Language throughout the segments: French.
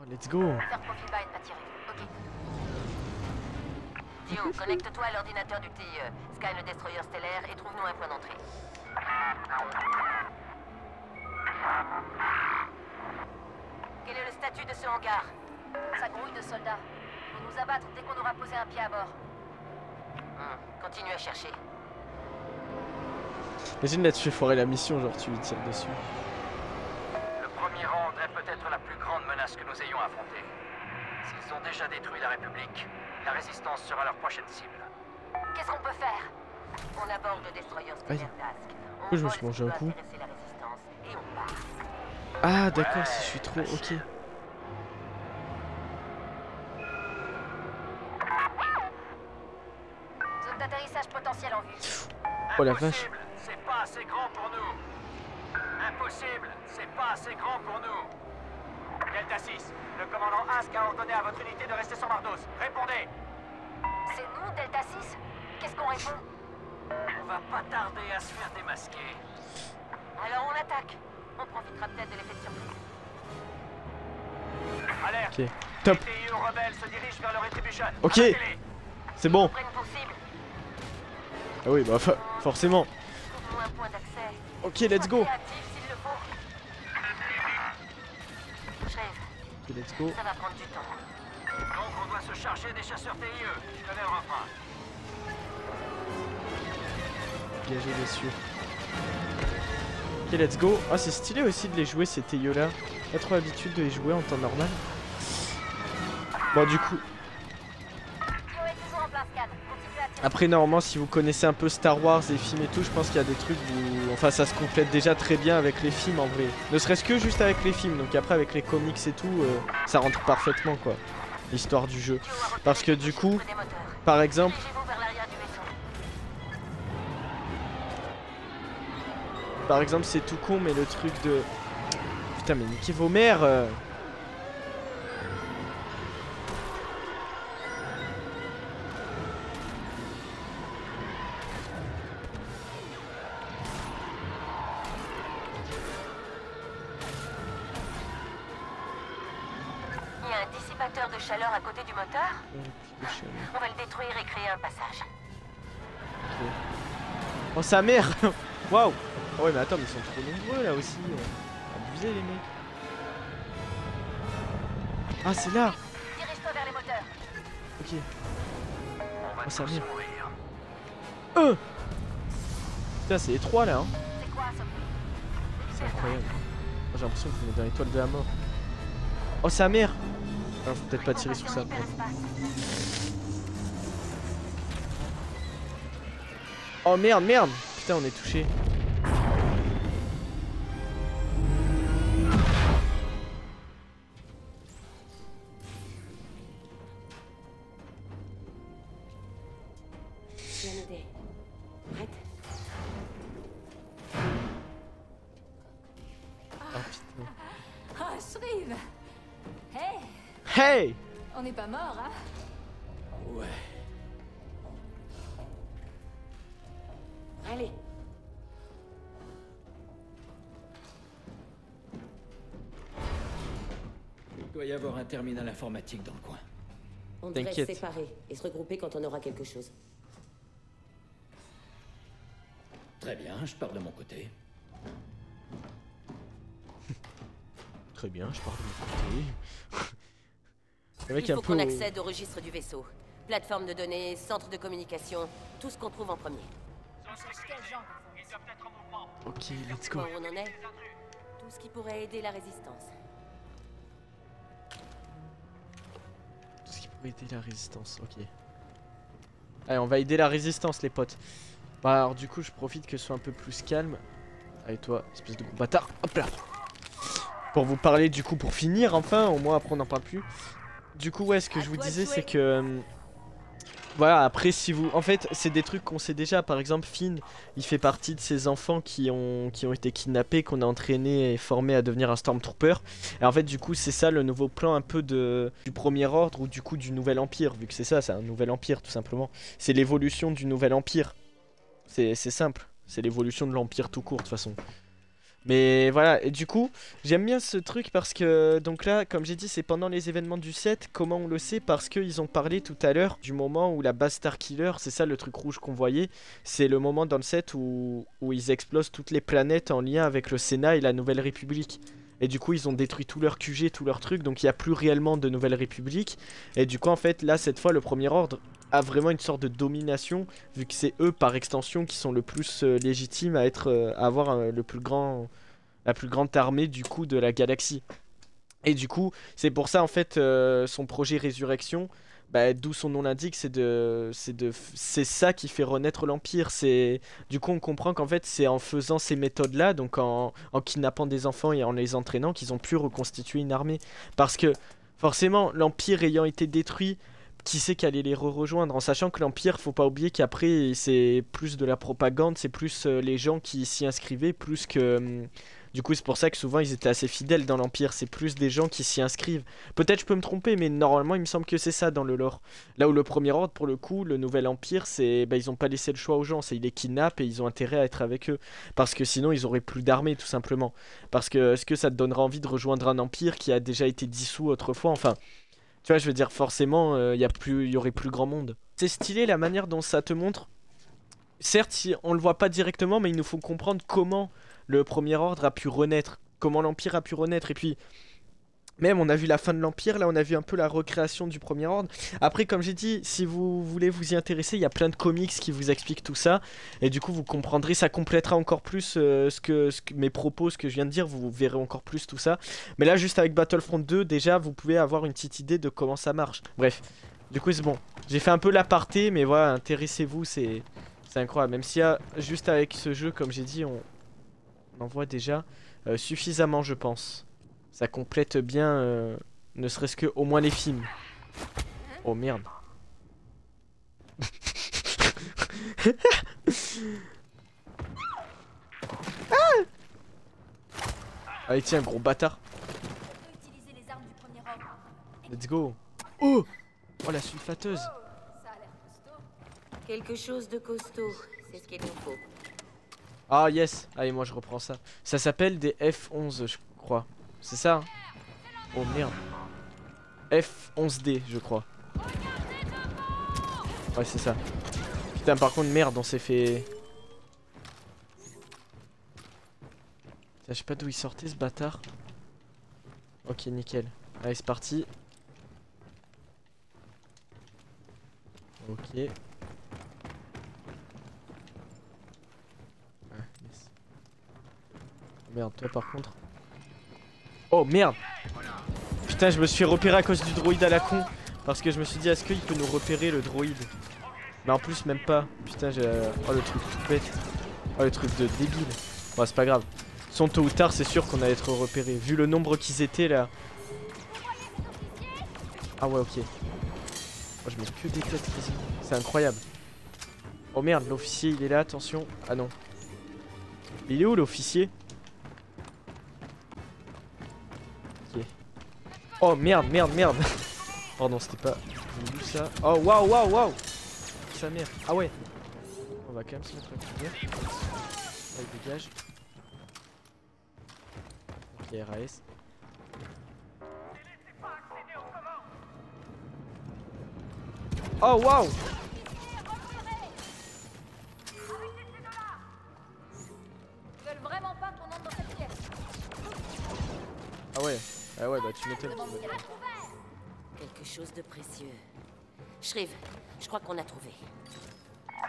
Oh, let's go. Faire profil bas et pas tirer. Ok. Dio, connecte-toi à l'ordinateur du TIE. Scanne le destroyer stellaire et trouve-nous un point d'entrée. Quel est le statut de ce hangar? Ça grouille de soldats. Ils vont nous abattre dès qu'on aura posé un pied à bord. Continue à chercher. Imagine là tu fais foirer la mission, genre tu lui tires dessus. Le premier ordre est peut-être la plus grande menace que nous ayons affrontée. S'ils ont déjà détruit la République, la résistance sera leur prochaine cible. Qu'est-ce qu'on peut faire? On aborde le destroyer stellaire Task. Je me suis mangé un coup. La résistance et on part. Ah d'accord, si je suis trop... Ok. Zone d'atterrissage potentielle en vue. Oh la vache. Impossible, c'est pas assez grand pour nous. Impossible, c'est pas assez grand pour nous. Delta 6, le commandant Ask a ordonné à votre unité de rester sur Mardos. Répondez. C'est nous, Delta 6? Qu'est-ce qu'on répond? On va pas tarder à se faire démasquer. Alors on attaque. On profitera peut-être de l'effet de surprise. Alerte. Ok. Top. Les TIE rebelles se dirigent vers le Retribution. Ok. Abattez-les. C'est bon. Prenne pour cible. Ah oui, bah forcément. Trouve-nous un point d'accès. Ok, let's go. Sois réactif s'il le faut. Shriv, Ok, let's go. ça va prendre du temps. Donc on doit se charger des chasseurs TIE. Je connais le refrain. Dégager les cieux. Ok, let's go. Ah, c'est stylé aussi de les jouer ces TIE là. Pas trop l'habitude de les jouer en temps normal. Bon, du coup. Tio est toujours en place, Scan. Continue à tirer. Après, normalement, si vous connaissez un peu Star Wars, les films et tout, je pense qu'il y a des trucs où... Enfin, ça se complète déjà très bien avec les films en vrai. Ne serait-ce que juste avec les films. Donc après, avec les comics et tout, ça rentre parfaitement quoi. L'histoire du jeu. Tio a repéré Parce que les du chiffres coup, des moteurs. par exemple... Dirigez-vous vers l'arrière du vaisseau. Par exemple, c'est tout con, mais le truc de... Putain, mais niquez vos mères Il y a un dissipateur de chaleur à côté du moteur. On va le détruire et créer un passage. Oh, sa mère Waouh. Oh ouais, mais attends, mais ils sont trop nombreux là aussi. Abusés les mecs. Ah, c'est là. Dirige-toi vers les moteurs. Ok. On va Oh, ça tous vient. mourir. Putain, c'est étroit là, hein. C'est quoi ce bruit? C'est incroyable. Oh, j'ai l'impression qu'on est dans l'étoile de la mort. Oh, sa mère. Ah, faut peut-être pas tirer sur ça. Oh merde, merde. Putain, on est touché. Prête? Oh putain. Ah, Shriv! Hey! Hey. On n'est pas mort, hein? Ouais. Allez. Il doit y avoir un terminal informatique dans le coin. On devrait se T'inquiète. séparer et se regrouper quand on aura quelque chose. Très bien, je pars de mon côté. Très bien, je pars de mon côté. Le mec Il un faut peu... qu'on accède au registre du vaisseau. Plateforme de données, centre de communication, tout ce qu'on trouve en premier. Ok, let's go. Où on en est? Tout ce qui pourrait aider la résistance. Tout ce qui pourrait aider la résistance, ok. Allez, on va aider la résistance, les potes. Bah, alors, du coup, je profite que ce soit un peu plus calme. Allez, toi, espèce de gros bâtard. Hop là. Pour vous parler, du coup, pour finir, enfin, au moins après, on n'en parle plus. Du coup, ouais, ce que je vous disais, c'est que. Voilà, après, si vous. En fait, c'est des trucs qu'on sait déjà. Par exemple, Finn, il fait partie de ces enfants qui ont été kidnappés, qu'on a entraînés et formés à devenir un Stormtrooper. Et en fait, du coup, c'est ça le nouveau plan un peu du Premier Ordre ou du coup du Nouvel Empire. Vu que c'est ça, c'est un Nouvel Empire, tout simplement. C'est l'évolution du Nouvel Empire. C'est simple. C'est l'évolution de l'Empire tout court, de toute façon. Mais voilà, et du coup, j'aime bien ce truc parce que, donc là, comme j'ai dit, c'est pendant les événements du 7. Comment on le sait? Parce qu'ils ont parlé tout à l'heure du moment où la base Starkiller, c'est ça le truc rouge qu'on voyait, c'est le moment dans le 7 où ils explosent toutes les planètes en lien avec le Sénat et la Nouvelle République. Et du coup, ils ont détruit tout leur QG, tout leur truc, donc il n'y a plus réellement de Nouvelle République. Et du coup, en fait, là, cette fois, le Premier Ordre a vraiment une sorte de domination, vu que c'est eux, par extension, qui sont le plus légitimes à être, à avoir le plus grand, la plus grande armée, du coup, de la galaxie. Et du coup, c'est pour ça, en fait, son projet Résurrection, bah, d'où son nom l'indique, c'est ça qui fait renaître l'Empire. Du coup, on comprend qu'en fait, c'est en faisant ces méthodes-là, donc en kidnappant des enfants et en les entraînant, qu'ils ont pu reconstituer une armée. Parce que, forcément, l'Empire ayant été détruit, qui c'est qui allait les rejoindre? En sachant que l'Empire, faut pas oublier qu'après, c'est plus de la propagande, c'est plus les gens qui s'y inscrivaient, plus que... du coup, c'est pour ça que souvent ils étaient assez fidèles dans l'Empire. C'est plus des gens qui s'y inscrivent. Peut-être je peux me tromper, mais normalement, il me semble que c'est ça dans le lore. Là où le Premier Ordre, pour le coup, le Nouvel Empire, c'est ils ont pas laissé le choix aux gens. C'est ils les kidnappent et ils ont intérêt à être avec eux. Parce que sinon, ils auraient plus d'armée, tout simplement. Parce que est-ce que ça te donnera envie de rejoindre un empire qui a déjà été dissous autrefois? Enfin, tu vois, je veux dire, forcément, il y aurait plus grand monde. C'est stylé la manière dont ça te montre. Certes, on le voit pas directement, mais il nous faut comprendre comment le Premier Ordre a pu renaître, comment l'Empire a pu renaître. Et puis, même on a vu la fin de l'Empire, là on a vu un peu la recréation du Premier Ordre. Après, comme j'ai dit, si vous voulez vous y intéresser, il y a plein de comics qui vous expliquent tout ça. Et du coup, vous comprendrez, ça complétera encore plus mes propos, ce que je viens de dire, vous verrez encore plus tout ça. Mais là, juste avec Battlefront 2, déjà, vous pouvez avoir une petite idée de comment ça marche. Bref, du coup, c'est bon. J'ai fait un peu l'aparté, mais voilà, intéressez-vous, c'est incroyable. Même s'il y a, juste avec ce jeu, comme j'ai dit, on en voit déjà suffisamment, je pense. Ça complète bien, ne serait-ce que au moins les films. Oh merde. Ah allez tiens, gros bâtard. Let's go. Oh, oh la sulfateuse. Quelque chose de costaud, c'est ce qu'il nous faut. Ah yes, allez moi je reprends ça. Ça s'appelle des F11 je crois. C'est ça hein? Oh merde. F11D je crois. Ouais c'est ça. Putain par contre merde on s'est fait... Je sais pas d'où il sortait ce bâtard. Ok nickel. Allez c'est parti. Ok. Merde, toi par contre. Oh merde! Putain, je me suis repéré à cause du droïde à la con. Parce que je me suis dit, est-ce qu'il peut nous repérer le droïde? Mais en plus, même pas. Putain, j'ai. Oh, le truc tout bête. Oh, le truc de débile. Bon, c'est pas grave. Son tôt ou tard, c'est sûr qu'on allait être repéré. Vu le nombre qu'ils étaient là. Ah ouais, ok. Oh, je mets que des têtes quasi. C'est incroyable. Oh merde, l'officier il est là, attention. Ah non. Il est où l'officier? Oh merde, merde, merde. Pardon, c'était pas voulu ça. Oh waouh, waouh, waouh. Sa mère. Ah ouais. On va quand même se mettre à couvert. Allez, dégage. Ok, RAS. Oh waouh. Ils veulent vraiment pas qu'on entre dans cette pièce. Ah ouais. Ah ouais, bah tu m'étonnes. Quelque chose de précieux. Shriv, je crois qu'on a trouvé.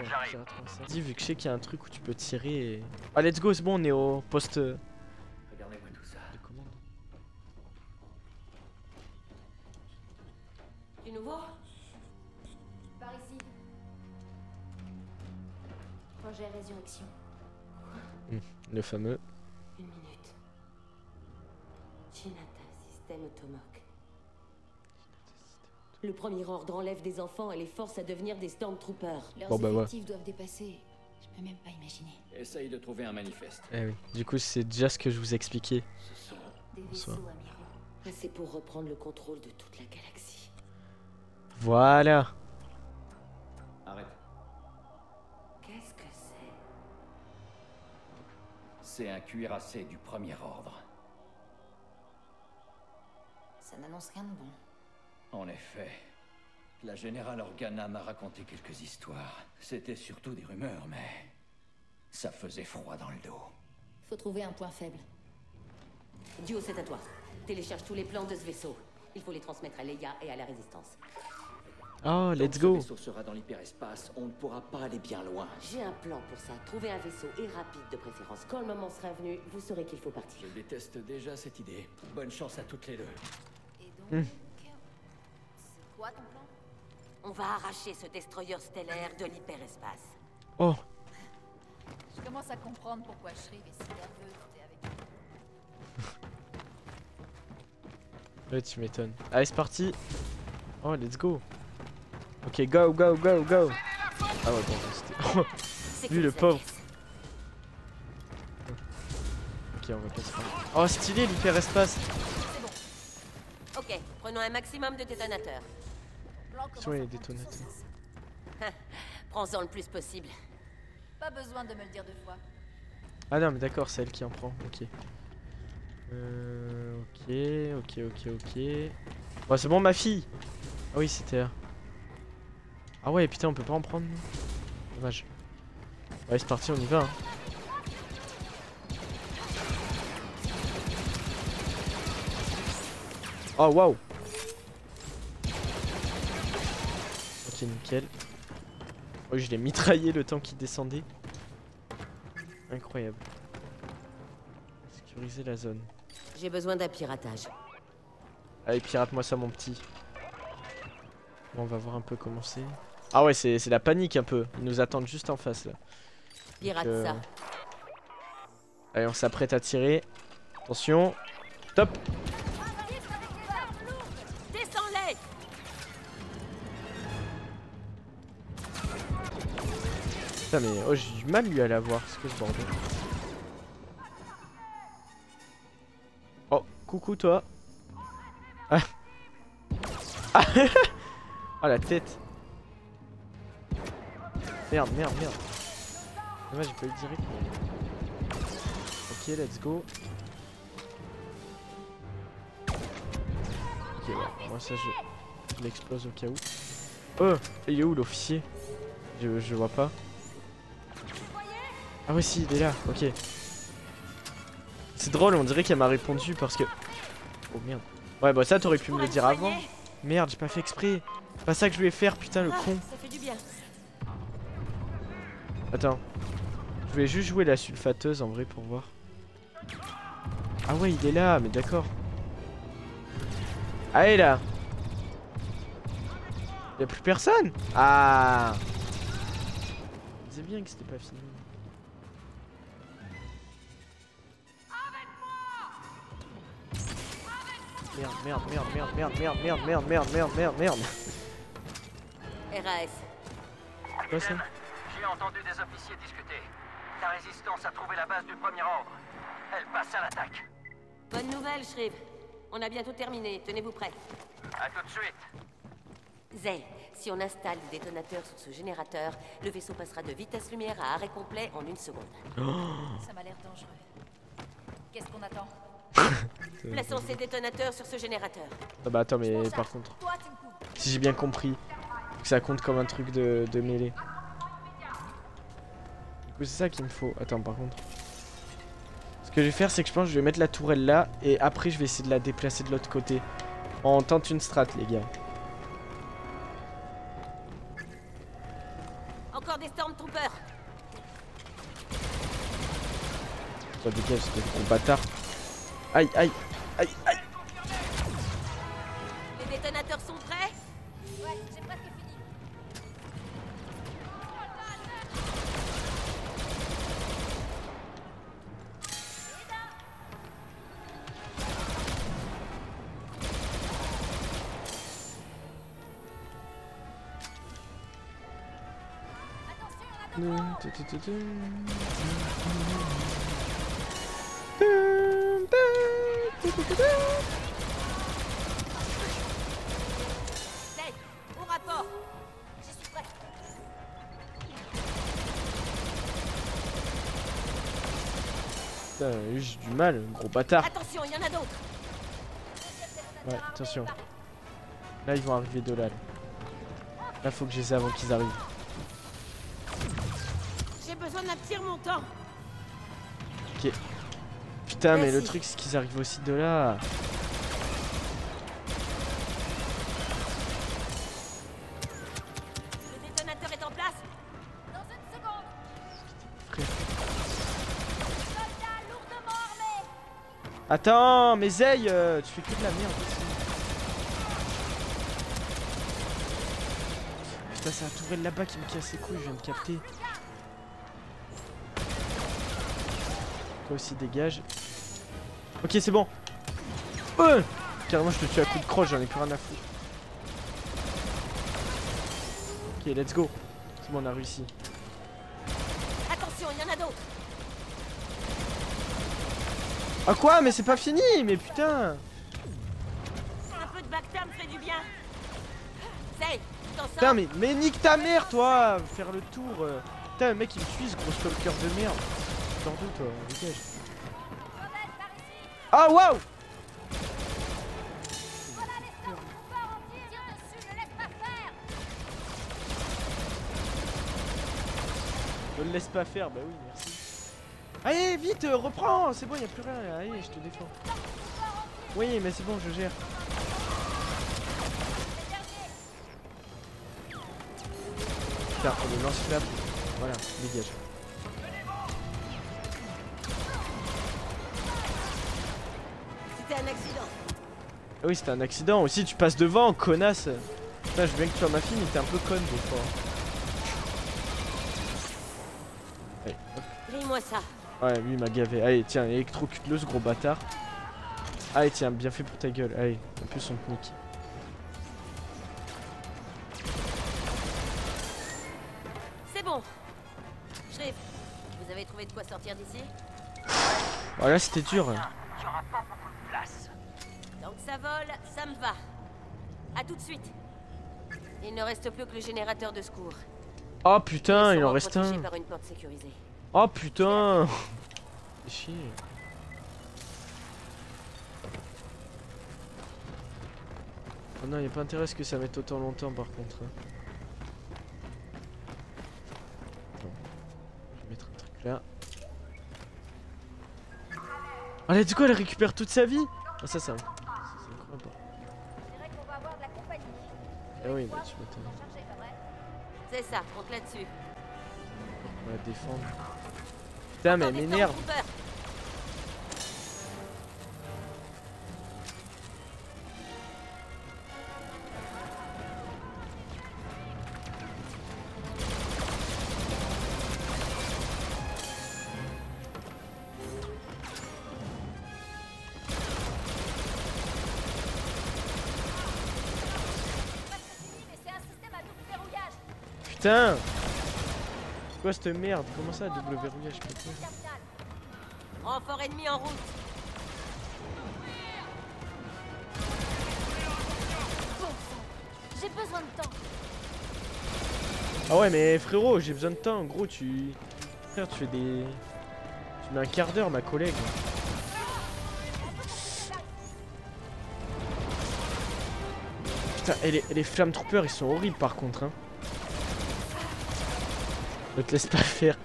J'arrive. Dis, vu que je sais qu'il y a un truc où tu peux tirer et... Ah let's go, c'est bon, on est au poste Regardez-moi tout ça. de commande. Du nouveau? Par ici. Projet Résurrection. Le fameux. Une minute. Chinata, système Automok. Le Premier Ordre enlève des enfants et les force à devenir des Stormtroopers. Leurs Bon, bah, ouais. effectifs doivent dépasser. Je peux même pas imaginer. Essaye de trouver un manifeste. Eh oui. Du coup, c'est déjà ce que je vous expliquais. Ce sont Des Bonsoir. vaisseaux amiraux. C'est pour reprendre le contrôle de toute la galaxie. Voilà. Arrête. Qu'est-ce que c'est? C'est un cuirassé du premier ordre. Ça n'annonce rien de bon. En effet. La générale Organa m'a raconté quelques histoires. C'était surtout des rumeurs, mais... ça faisait froid dans le dos. Faut trouver un point faible. Duo, c'est à toi. Télécharge tous les plans de ce vaisseau. Il faut les transmettre à Leia et à la Résistance. Oh, let's Quand go. ce vaisseau sera dans l'hyperespace, on ne pourra pas aller bien loin. J'ai un plan pour ça. Trouvez un vaisseau et rapide de préférence. Quand le moment sera venu, vous saurez qu'il faut partir. Je déteste déjà cette idée. Bonne chance à toutes les deux. Et donc... C'est quoi ton plan? On va arracher ce destroyer stellaire de l'hyperespace. Oh, Je commence à comprendre pourquoi Shriv est si nerveux quand t'es avec lui. ouais, tu m'étonnes. Allez, c'est parti. Oh, let's go. Ok, go, go, go, go. Ah ouais, bon, c'était... Oh, lui, le pauvre. Ok, on va pas se prendre. Oh, stylé, l'hyperespace. Ok, prenons un maximum de détonateurs. Plan commence Soit à les prendre tout son détonateurs. sens. Prends-en le plus possible. Pas besoin de me le dire deux fois. Ah non, mais d'accord, c'est elle qui en prend. Ok. Ok. Bon, c'est bon, ma fille. Ah oui, c'était là. Ah ouais, putain, on peut pas en prendre. Dommage. Ouais, c'est parti, on y va. Hein. Oh, waouh. Ok, nickel. Oh, je l'ai mitraillé le temps qu'il descendait. Incroyable. Sécuriser la zone. J'ai besoin d'un piratage. Allez, pirate-moi ça, mon petit. Bon, on va voir un peu comment c'est. Ah ouais, c'est la panique un peu. Ils nous attendent juste en face là. Pirate Donc, ça. Allez, on s'apprête à tirer. Attention. Top. Descends-les! Putain, mais oh, j'ai du mal lui à la voir. C'est que ce bordel. Oh, coucou toi. Ah. Ah. Oh la tête. Merde. Dommage, j'ai pas eu direct. Mais... ok, let's go. Ok, ouais. Moi, ça, je l'explose au cas où. Oh, il est où l'officier? Je vois pas. Ah, ouais, si, il est là. Ok. C'est drôle, on dirait qu'elle m'a répondu parce que. Oh merde. Ouais, bah, ça, t'aurais pu me le dire avant. Merde, j'ai pas fait exprès. C'est pas ça que je voulais faire, putain, le con. Ça fait du bien. Attends. Je voulais juste jouer la sulfateuse en vrai pour voir. Ah ouais, il est là, mais d'accord. Allez là. Y'a plus personne. Ah. Je disais bien que c'était pas fini. Merde. RAS. Quoi ça? J'ai entendu des officiers discuter. La résistance a trouvé la base du premier ordre. Elle passe à l'attaque. Bonne nouvelle, Shriv. On a bientôt terminé. Tenez-vous prêts. À tout de suite. Zay, si on installe le détonateur sur ce générateur, le vaisseau passera de vitesse lumière à arrêt complet en 1 seconde. Ça m'a l'air dangereux. Qu'est-ce qu'on attend? Plaçons ces détonateurs sur ce générateur. Ah bah attends, mais par contre, Toi, tu me couvres. si j'ai bien compris, que ça compte comme un truc de mêlée. Du coup, c'est ça qu'il me faut. Attends, par contre. Ce que je vais faire, c'est que je pense que je vais mettre la tourelle là. Et après, je vais essayer de la déplacer de l'autre côté. On tente une strat, les gars. Encore des Stormtroopers. Toi, dégage, c'est des gros bâtards. Aïe. Les détonateurs sont prêts? Ouais, j'ai presque fini. Zay, au rapport. J'y suis prêt. Putain, j'ai du mal, gros bâtard. Attention, il y en a d'autres. Ouais, attention. Là, ils vont arriver de là. Là, faut que je les ai avant qu'ils arrivent. J'ai besoin d'un tir montant. Ok. Putain, mais Merci. le truc, c'est qu'ils arrivent aussi de là. Le détonateur est en place. Dans une seconde. Frère. Soldats lourdement armés. Attends, mais Zey, tu fais que de la merde aussi. Putain, c'est la tourelle là-bas qui me casse les couilles, je viens de capter. Toi aussi, dégage. Ok, c'est bon. Carrément, je te tue à coup de croche, j'en ai plus rien à foutre. Ok, let's go. C'est bon, on a réussi. Attention, il y en a d'autres. Ah quoi? Mais c'est pas fini, mais putain. Un peu de Bacta me fait du bien. Zey, tu t'en Putain, sors. mais nique ta mère, toi. Faire le tour. Putain, le mec, il me suit, ce gros stalker de merde. Sors d'où, toi? Dégage. Ah, waouh! Voilà les stormtroopers en tir dessus, ne laisse pas faire. Ne le laisse pas faire, bah oui, merci. Allez, vite, reprends, c'est bon, y a plus rien là. Allez, je te défends. Oui, mais c'est bon, je gère. Putain, on le lance-flamme. Voilà, dégage. C'était un accident. Ah oui, c'était un accident. Aussi, tu passes devant, connasse. Putain, je veux bien que tu sois ma fille, mais t'es un peu conne des fois. Allez, hop. Grille-moi ça. Ouais, lui il m'a gavé. Allez, tiens, électrocute-le ce gros bâtard. Allez, tiens, bien fait pour ta gueule. Allez, en plus on te nique. C'est bon. Shriv, vous avez trouvé de quoi sortir d'ici? Voilà, c'était dur. Il y aura pas beaucoup de place. Tant que ça vole, ça me va. À tout de suite. Il ne reste plus que le générateur de secours. Oh putain, il en Ils reste seront protégés un. par une porte sécurisée. Oh putain. Fais chier. Oh non, y a pas intérêt à ce que ça mette autant longtemps par contre. Attends. Je vais mettre un truc là. Oh let's go, elle récupère toute sa vie. Ah ça c'est incroyable. Je dirais qu'on va avoir de la compagnie. Ah oui, bah tu m'étonnes. Chargé, pas vrai? C'est ça, compte là-dessus. On va la défendre. Putain mais elle m'énerve. Stormtroopers. Mais c'est un système à double verrouillage. Putain. C'est quoi cette merde? Comment ça double verrouillage? Je sais pas. Terminal. Renfort ennemi en route. Bon sang. J'ai besoin de temps. Ah ouais mais frérot, j'ai besoin de temps. Gros tu... Frère tu fais des... Tu mets un quart d'heure ma collègue. Putain, et les flammes troopers ils sont horribles par contre hein. Ne te laisse pas faire.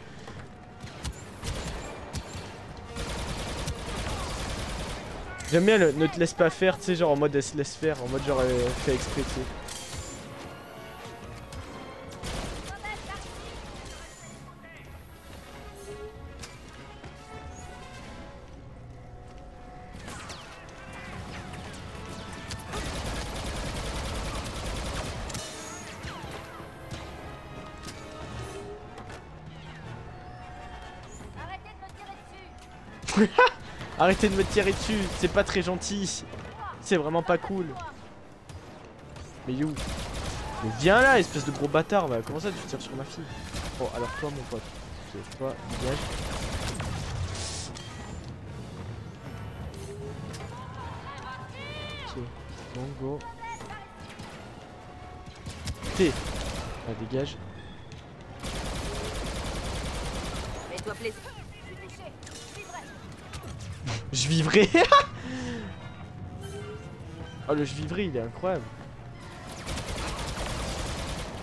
J'aime bien le ne te laisse pas faire, tu sais, genre en mode elle se laisse faire, en mode genre elle fait exprès, tu sais. Arrêtez de me tirer dessus. Arrêtez de me tirer dessus, c'est pas très gentil. C'est vraiment pas cool. Mais you. Mais viens là, espèce de gros bâtard, bah, comment ça tu tires sur ma fille? Bon, alors toi mon pote. Ok, toi, dégage. Ok, bon go. T. Ah, dégage. Mets-toi plaisir. Je suis touché. Je vivrai. Je vivrai. Oh le je vivrai il est incroyable.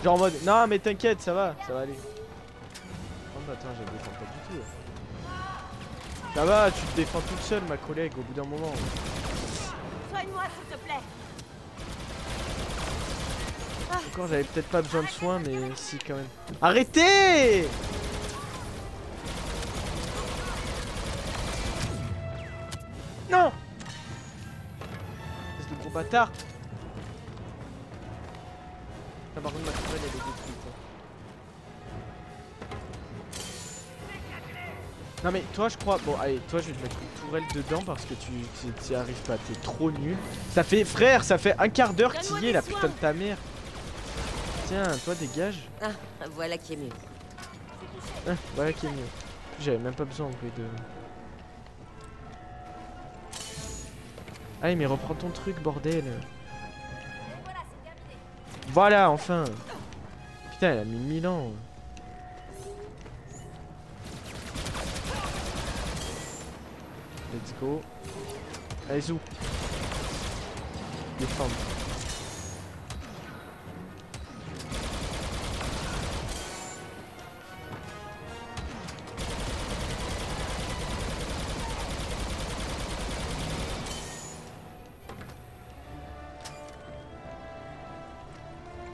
Genre en mode non mais t'inquiète ça va aller. Oh mais attends je me défends pas du tout là. Ça va tu te défends toute seule ma collègue au bout d'un moment. Soigne-moi, s'il te plaît. Encore j'avais peut-être pas besoin de soins mais si quand même. Arrêtez! Non! Espèce de gros bâtard! Ah, par contre ma tourelle elle est détruite. Non mais toi je crois... Bon allez, toi je vais te mettre une tourelle dedans parce que tu y arrives pas, t'es trop nul. Ça fait... Frère, ça fait un quart d'heure que t'y es la putain de ta mère. Tiens, toi dégage. Ah, voilà qui est mieux. Ah, voilà qui est mieux. J'avais même pas besoin en vrai de... Allez mais reprends ton truc bordel. Voilà enfin. Putain elle a mis 1000 ans. Let's go. Allez zou. Défendre.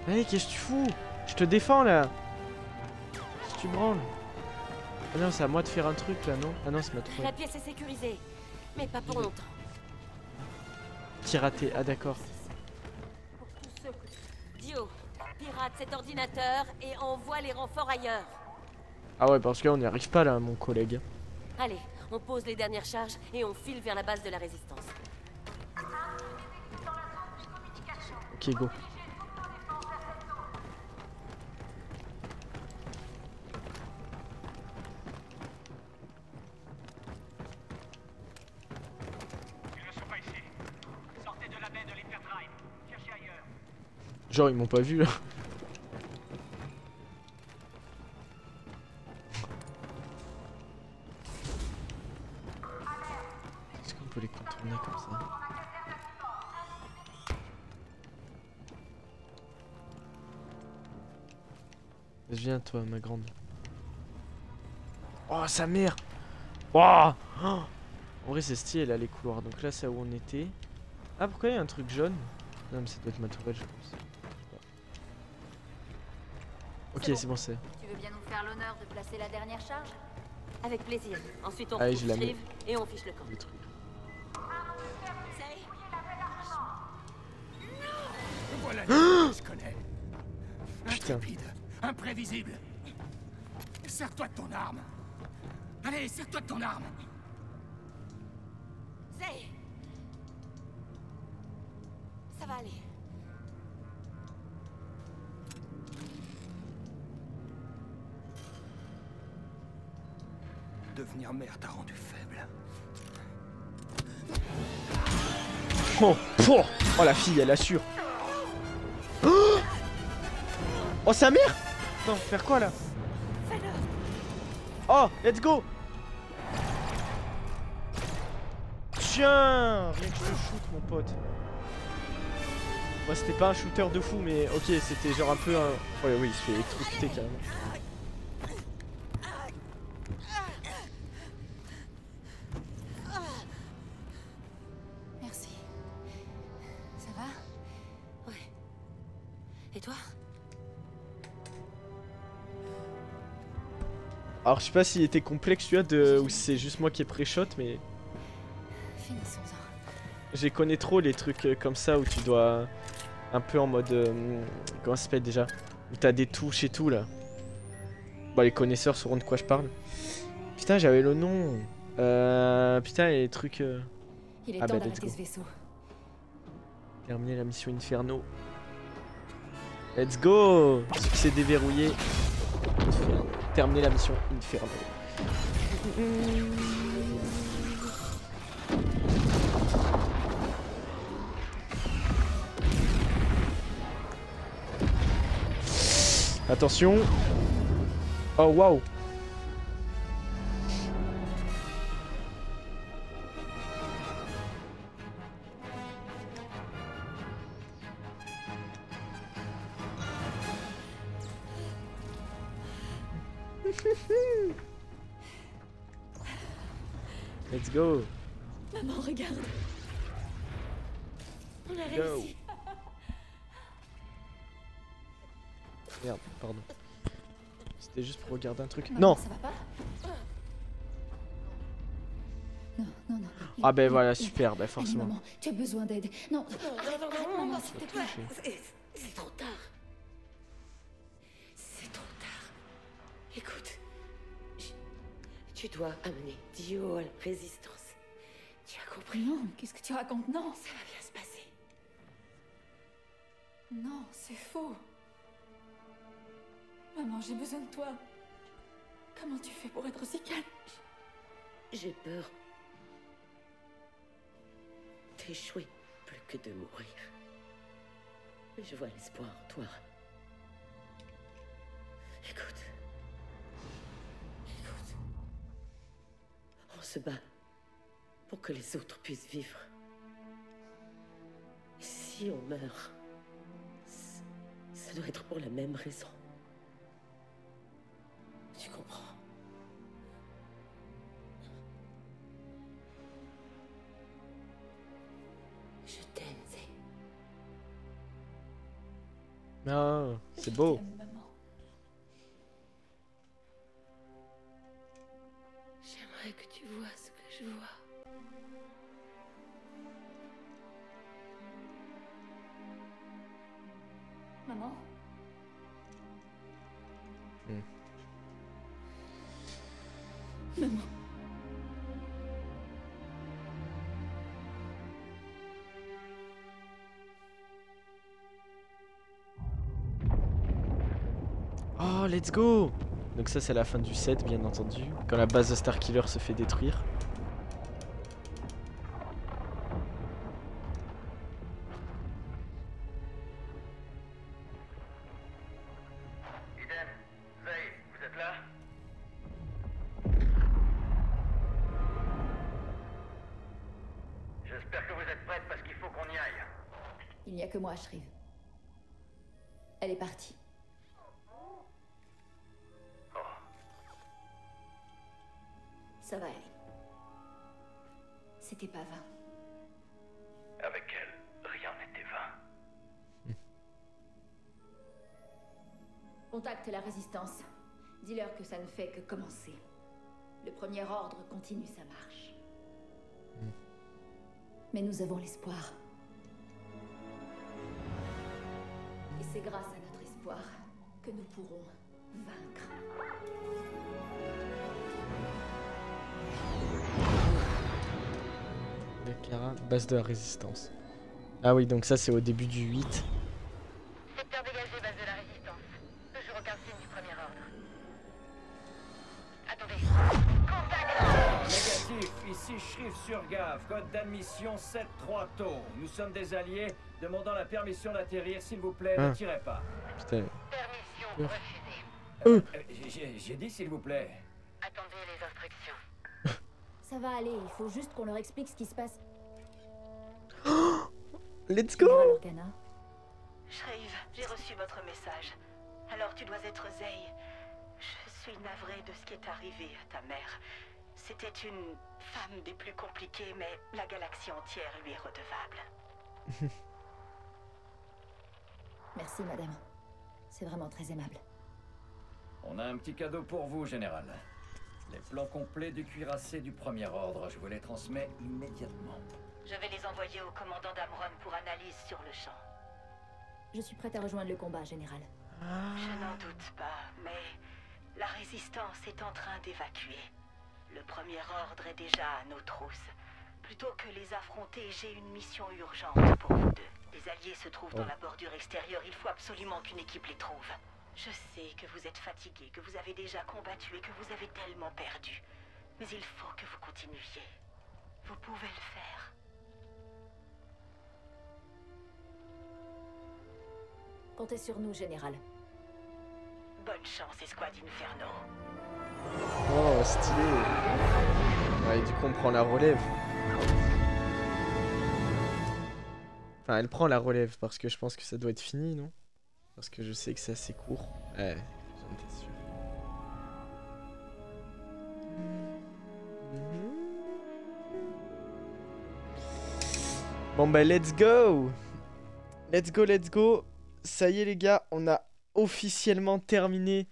Hey, qu'est-ce que tu fous? Je te défends là. Qu'est-ce que tu branles? Ah non, c'est à moi de faire un truc là, non? Ah non, c'est ma trouille. La pièce est sécurisée, mais pas pour longtemps. Piraté, ah d'accord. Pour tous ceux que... Dio, pirate cet ordinateur et envoie les renforts ailleurs. Ah ouais, parce que là on n'y arrive pas là, mon collègue. Allez, on pose les dernières charges et on file vers la base de la résistance. Ok, go. Genre ils m'ont pas vu là. Est-ce qu'on peut les contourner comme ça? Viens toi ma grande. Oh sa mère. Oh, oh. En vrai c'est stylé là les couloirs. Donc là c'est où on était. Ah pourquoi il y a un truc jaune? Non mais ça doit être ma tourelle je pense. Ok, c'est bon, c'est. Tu veux bien nous faire l'honneur de placer la dernière charge? Avec plaisir. Ensuite on Allez, retrouve je la mets. Shriv et on fiche le camp. Le truc. Voilà que je connais. Putain. Intrépide, imprévisible. Serre-toi de ton arme. Allez, serre-toi de ton arme. Zay, ça va aller. Devenir mère t'a rendu faible. Oh, oh, oh la fille, elle assure. Oh, oh sa mère. Attends, faire quoi là? Oh, let's go. Tiens, rien que je te shoot mon pote. Moi c'était pas un shooter de fou mais ok c'était genre un peu un... Ouais oui il se fait électrocuter carrément. Merci. Ça va? Ouais. Et toi? Alors je sais pas s'il était complexe celui-là de... ou si c'est juste moi qui ai pré-shot mais... Finissons-en. J'ai connais trop les trucs comme ça où tu dois... Un peu en mode... comment ça s'appelle déjà? Où t'as des touches et tout là. Bon les connaisseurs sauront de quoi je parle. Putain j'avais le nom. Putain les trucs... Il est Ah temps bah, d'arrêter let's ce vaisseau. Terminer la mission Inferno. Let's go! Succès déverrouillé. Terminer la mission Inferno. Attention. Oh waouh. Let's go. Maman, regarde. On a Go. réussi. Merde, pardon. C'était juste pour regarder un truc. Maman, Non. ça va pas? Non, non, non. Ah ben voilà, Il- super, bah Allez, forcément. maman, tu as besoin d'aide. Non, arrête, maman, s'il te plaît. C'est trop tard. C'est trop tard. Écoute, tu dois amener Dio à la résistance. Tu as compris? Non, qu'est-ce que tu racontes? Non, Ça va bien se passer. non, c'est faux. Maman, j'ai besoin de toi. Comment tu fais pour être aussi calme? J'ai peur d'échouer plus que de mourir. Mais je vois l'espoir en toi. Écoute. Écoute. On se bat pour que les autres puissent vivre. Et si on meurt, ça doit être pour la même raison. Tu comprends? Je t'aime, Zé. Ah, c'est beau. Je t'aime, maman. J'aimerais que tu vois ce que je vois. Maman? Maman. Oh, let's go. Donc ça c'est la fin du set bien entendu. Quand la base de Starkiller se fait détruire. Idem. Zay, vous êtes là? J'espère que vous êtes prête parce qu'il faut qu'on y aille. Il n'y a que moi, Shriv. Elle est partie. Ça va aller. C'était pas vain. Avec elle, rien n'était vain. Contacte la résistance. Dis-leur que ça ne fait que commencer. Le premier ordre continue sa marche. Mais nous avons l'espoir. Et c'est grâce à notre espoir que nous pourrons vaincre. Clara, base de la résistance. Ah oui, donc ça c'est au début du 8. Secteur dégagé, base de la résistance. Toujours aucun signe du premier ordre. Attendez. Contact! Négatif, ici Shriv sur Gave, code d'admission 7-3 taux. Nous sommes des alliés, demandant la permission d'atterrir, s'il vous plaît, ne tirez pas. Putain. Permission refusée. J'ai dit s'il vous plaît. Attendez les instructions. Ça va aller, il faut juste qu'on leur explique ce qui se passe. Let's Général go. Organa, Shriv, j'ai reçu votre message. Alors tu dois être Zay. Je suis navrée de ce qui est arrivé à ta mère. C'était une femme des plus compliquées, mais la galaxie entière lui est redevable. merci madame. C'est vraiment très aimable. On a un petit cadeau pour vous, général. Les plans complets du cuirassé du premier ordre, je vous les transmets immédiatement. Je vais les envoyer au commandant d'Amron pour analyse sur le champ. Je suis prête à rejoindre le combat, général. Je n'en doute pas, mais la résistance est en train d'évacuer. Le premier ordre est déjà à nos trousses. Plutôt que les affronter, j'ai une mission urgente pour vous deux. Les alliés se trouvent dans la bordure extérieure, il faut absolument qu'une équipe les trouve. Je sais que vous êtes fatigués, que vous avez déjà combattu et que vous avez tellement perdu. Mais il faut que vous continuiez. Vous pouvez le faire. Comptez sur nous, général. Bonne chance, Escouade Inferno. Oh, stylé. Ouais, et du coup on prend la relève. Enfin, elle prend la relève parce que je pense que ça doit être fini, non? Parce que je sais que c'est assez court. Ouais, j'en étais sûr. Bon bah let's go. Let's go, let's go. Ça y est les gars, on a officiellement terminé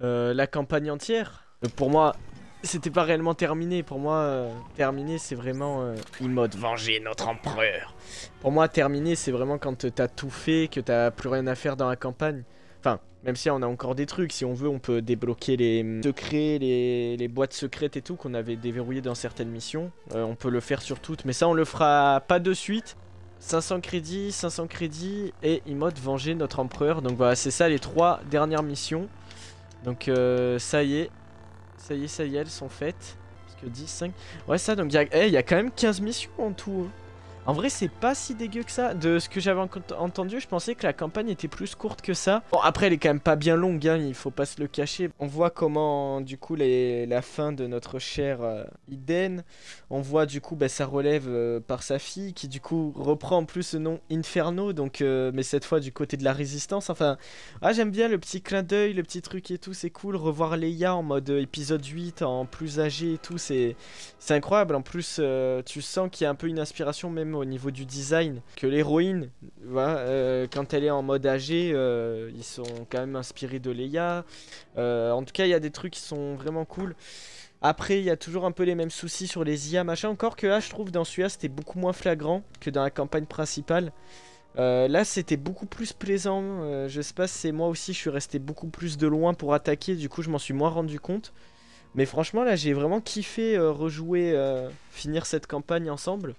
la campagne entière. Pour moi, c'était pas réellement terminé. Pour moi, terminé c'est vraiment mode venger notre empereur. Pour moi, terminé c'est vraiment quand t'as tout fait, que t'as plus rien à faire dans la campagne. Enfin, même si on a encore des trucs, si on veut on peut débloquer les secrets, les boîtes secrètes et tout qu'on avait déverrouillées dans certaines missions. On peut le faire sur toutes, mais ça on le fera pas de suite. 500 crédits et mode venger notre empereur. Donc voilà, c'est ça les 3 dernières missions. Donc ça y est, elles sont faites. Parce que 10, 5... Ouais ça, donc il y a quand même 15 missions en tout. En vrai c'est pas si dégueu que ça. De ce que j'avais entendu, je pensais que la campagne était plus courte que ça. Bon après elle est quand même pas bien longue, hein, il faut pas se le cacher. On voit comment du coup la fin de notre cher Iden. On voit du coup ça relève par sa fille qui du coup reprend en plus le nom Inferno. Donc mais cette fois du côté de la résistance. Enfin j'aime bien le petit clin d'œil, le petit truc et tout, c'est cool. Revoir Leia en mode épisode 8 en plus âgé et tout, c'est incroyable. En plus tu sens qu'il y a un peu une inspiration même au niveau du design, que l'héroïne, voilà, quand elle est en mode âgé, ils sont quand même inspirés de Leia. En tout cas, il y a des trucs qui sont vraiment cool. Après, il y a toujours un peu les mêmes soucis sur les IA, machin. Encore que là, je trouve dans celui-là, c'était beaucoup moins flagrant que dans la campagne principale. Là, c'était beaucoup plus plaisant. Je sais pas si c'est moi aussi, je suis resté beaucoup plus de loin pour attaquer. Du coup, je m'en suis moins rendu compte. Mais franchement, là, j'ai vraiment kiffé rejouer, finir cette campagne ensemble.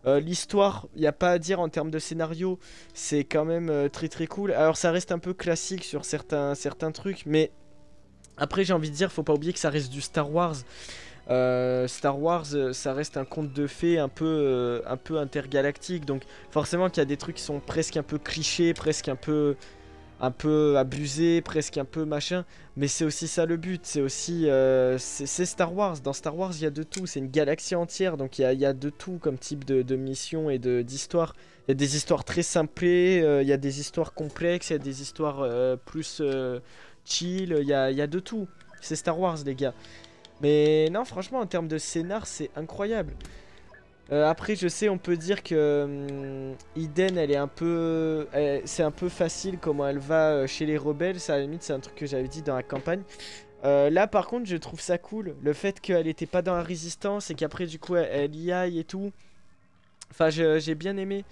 L'histoire, il n'y a pas à dire en termes de scénario, c'est quand même très très cool. Alors ça reste un peu classique sur certains trucs, mais après j'ai envie de dire, faut pas oublier que ça reste du Star Wars. Star Wars, ça reste un conte de fées un peu intergalactique, donc forcément qu'il y a des trucs qui sont presque un peu clichés, presque un peu abusé, presque un peu machin, mais c'est aussi ça le but, c'est aussi c'est Star Wars. Dans Star Wars il y a de tout, c'est une galaxie entière, donc il y a de tout comme type de mission et d'histoire. Il y a des histoires très simplées, il y a des histoires complexes, il y a des histoires plus chill, il y a de tout. C'est Star Wars les gars. Mais non franchement en termes de scénar c'est incroyable. Après je sais on peut dire que Iden elle est un peu c'est un peu facile comment elle va chez les rebelles. Ça à la limite c'est un truc que j'avais dit dans la campagne. Là par contre je trouve ça cool. Le fait qu'elle était pas dans la résistance et qu'après du coup elle y aille et tout. Enfin j'ai bien aimé.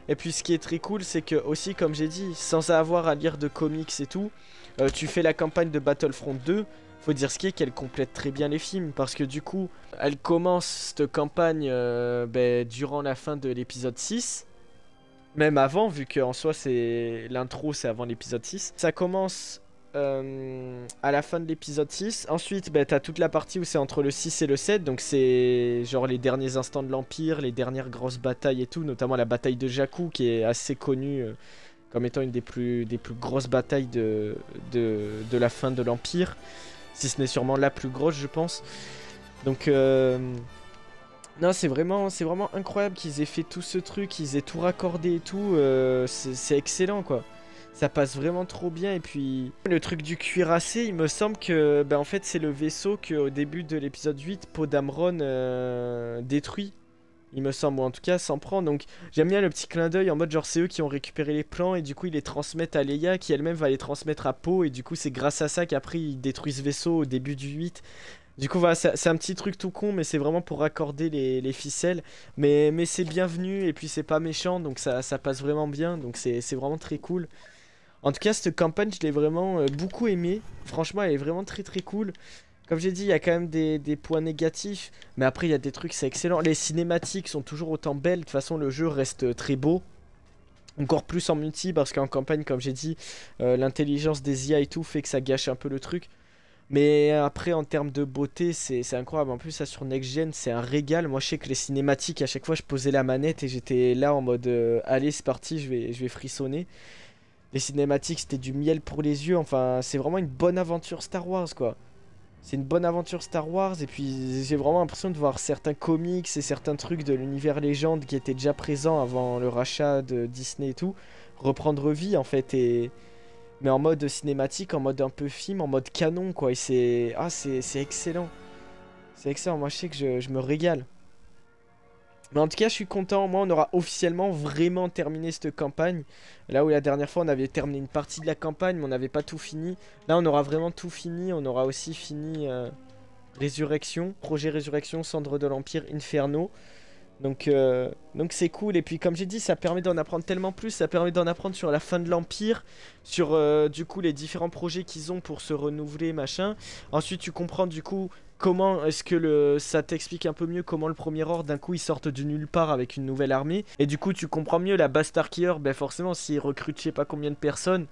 Et puis ce qui est très cool c'est que aussi comme j'ai dit, sans avoir à lire de comics et tout, tu fais la campagne de Battlefront 2. Faut dire ce qui est qu'elle complète très bien les films, parce que du coup elle commence cette campagne durant la fin de l'épisode 6. Même avant, vu qu'en soi c'est l'intro c'est avant l'épisode 6. Ça commence à la fin de l'épisode 6. Ensuite t'as toute la partie où c'est entre le 6 et le 7. Donc c'est genre les derniers instants de l'Empire, les dernières grosses batailles et tout. Notamment la bataille de Jakku qui est assez connue comme étant une des plus grosses batailles de la fin de l'Empire. Si ce n'est sûrement la plus grosse je pense. Donc non c'est vraiment incroyable qu'ils aient fait tout ce truc, qu'ils aient tout raccordé et tout. C'est excellent quoi. Ça passe vraiment trop bien. Et puis le truc du cuirassé, il me semble que en fait c'est le vaisseau qu'au début de l'épisode 8 Poe Dameron détruit. Il me semble, ou en tout cas s'en prend. Donc j'aime bien le petit clin d'œil en mode genre c'est eux qui ont récupéré les plans et du coup ils les transmettent à Leia qui elle-même va les transmettre à Poe. Et du coup c'est grâce à ça qu'après ils détruisent ce vaisseau au début du 8. Du coup voilà, c'est un petit truc tout con mais c'est vraiment pour raccorder les ficelles. Mais c'est bienvenu et puis c'est pas méchant donc ça passe vraiment bien. Donc c'est vraiment très cool. En tout cas cette campagne je l'ai vraiment beaucoup aimée. Franchement elle est vraiment très très cool. Comme j'ai dit, il y a quand même des points négatifs. Mais après, il y a des trucs, c'est excellent. Les cinématiques sont toujours autant belles. De toute façon, le jeu reste très beau. Encore plus en multi, parce qu'en campagne, comme j'ai dit, l'intelligence des IA et tout fait que ça gâche un peu le truc. Mais après, en termes de beauté, c'est incroyable. En plus, ça sur Next Gen, c'est un régal. Moi, je sais que les cinématiques, à chaque fois, je posais la manette et j'étais là en mode allez, c'est parti, je vais frissonner. Les cinématiques, c'était du miel pour les yeux. Enfin, c'est vraiment une bonne aventure Star Wars, quoi. C'est une bonne aventure Star Wars et puis j'ai vraiment l'impression de voir certains comics et certains trucs de l'univers légende qui étaient déjà présents avant le rachat de Disney et tout, reprendre vie en fait mais en mode cinématique, en mode un peu film, en mode canon quoi et c'est excellent. C'est excellent, moi je sais que je me régale. Mais en tout cas, je suis content. Moi, on aura officiellement vraiment terminé cette campagne. Là où la dernière fois, on avait terminé une partie de la campagne, mais on n'avait pas tout fini. Là, on aura vraiment tout fini. On aura aussi fini Résurrection, Projet Résurrection, Cendre de l'Empire, Inferno. Donc c'est cool. Et puis comme j'ai dit, ça permet d'en apprendre tellement plus. Ça permet d'en apprendre sur la fin de l'Empire, sur du coup les différents projets qu'ils ont pour se renouveler, machin. Ensuite tu comprends du coup comment est-ce que ça t'explique un peu mieux comment le Premier Ordre d'un coup ils sortent du nulle part avec une nouvelle armée. Et du coup tu comprends mieux la base Starkiller. Ben forcément s'ils recrutent je sais pas combien de personnes,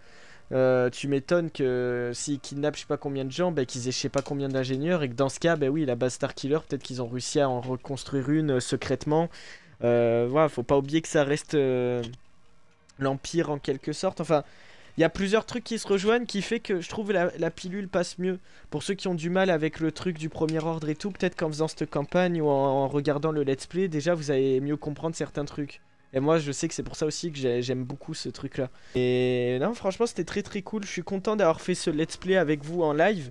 tu m'étonnes que s'ils kidnappent je sais pas combien de gens, ben qu'ils aient je sais pas combien d'ingénieurs. Et que dans ce cas, ben oui, la base Starkiller, peut-être qu'ils ont réussi à en reconstruire une secrètement. Voilà, faut pas oublier que ça reste l'Empire en quelque sorte. Enfin, il y a plusieurs trucs qui se rejoignent qui fait que je trouve la pilule passe mieux. Pour ceux qui ont du mal avec le truc du Premier Ordre et tout, peut-être qu'en faisant cette campagne ou en regardant le let's play, déjà vous allez mieux comprendre certains trucs. Et moi je sais que c'est pour ça aussi que j'aime beaucoup ce truc là. Et non, franchement c'était très très cool. Je suis content d'avoir fait ce let's play avec vous en live.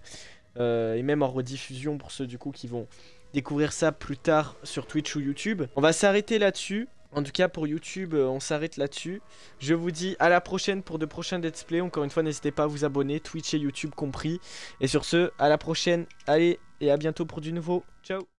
Et même en rediffusion pour ceux du coup qui vont découvrir ça plus tard sur Twitch ou YouTube. On va s'arrêter là-dessus. En tout cas pour YouTube on s'arrête là-dessus. Je vous dis à la prochaine pour de prochains let's play. Encore une fois n'hésitez pas à vous abonner, Twitch et YouTube compris. Et sur ce, à la prochaine. Allez, et à bientôt pour du nouveau. Ciao.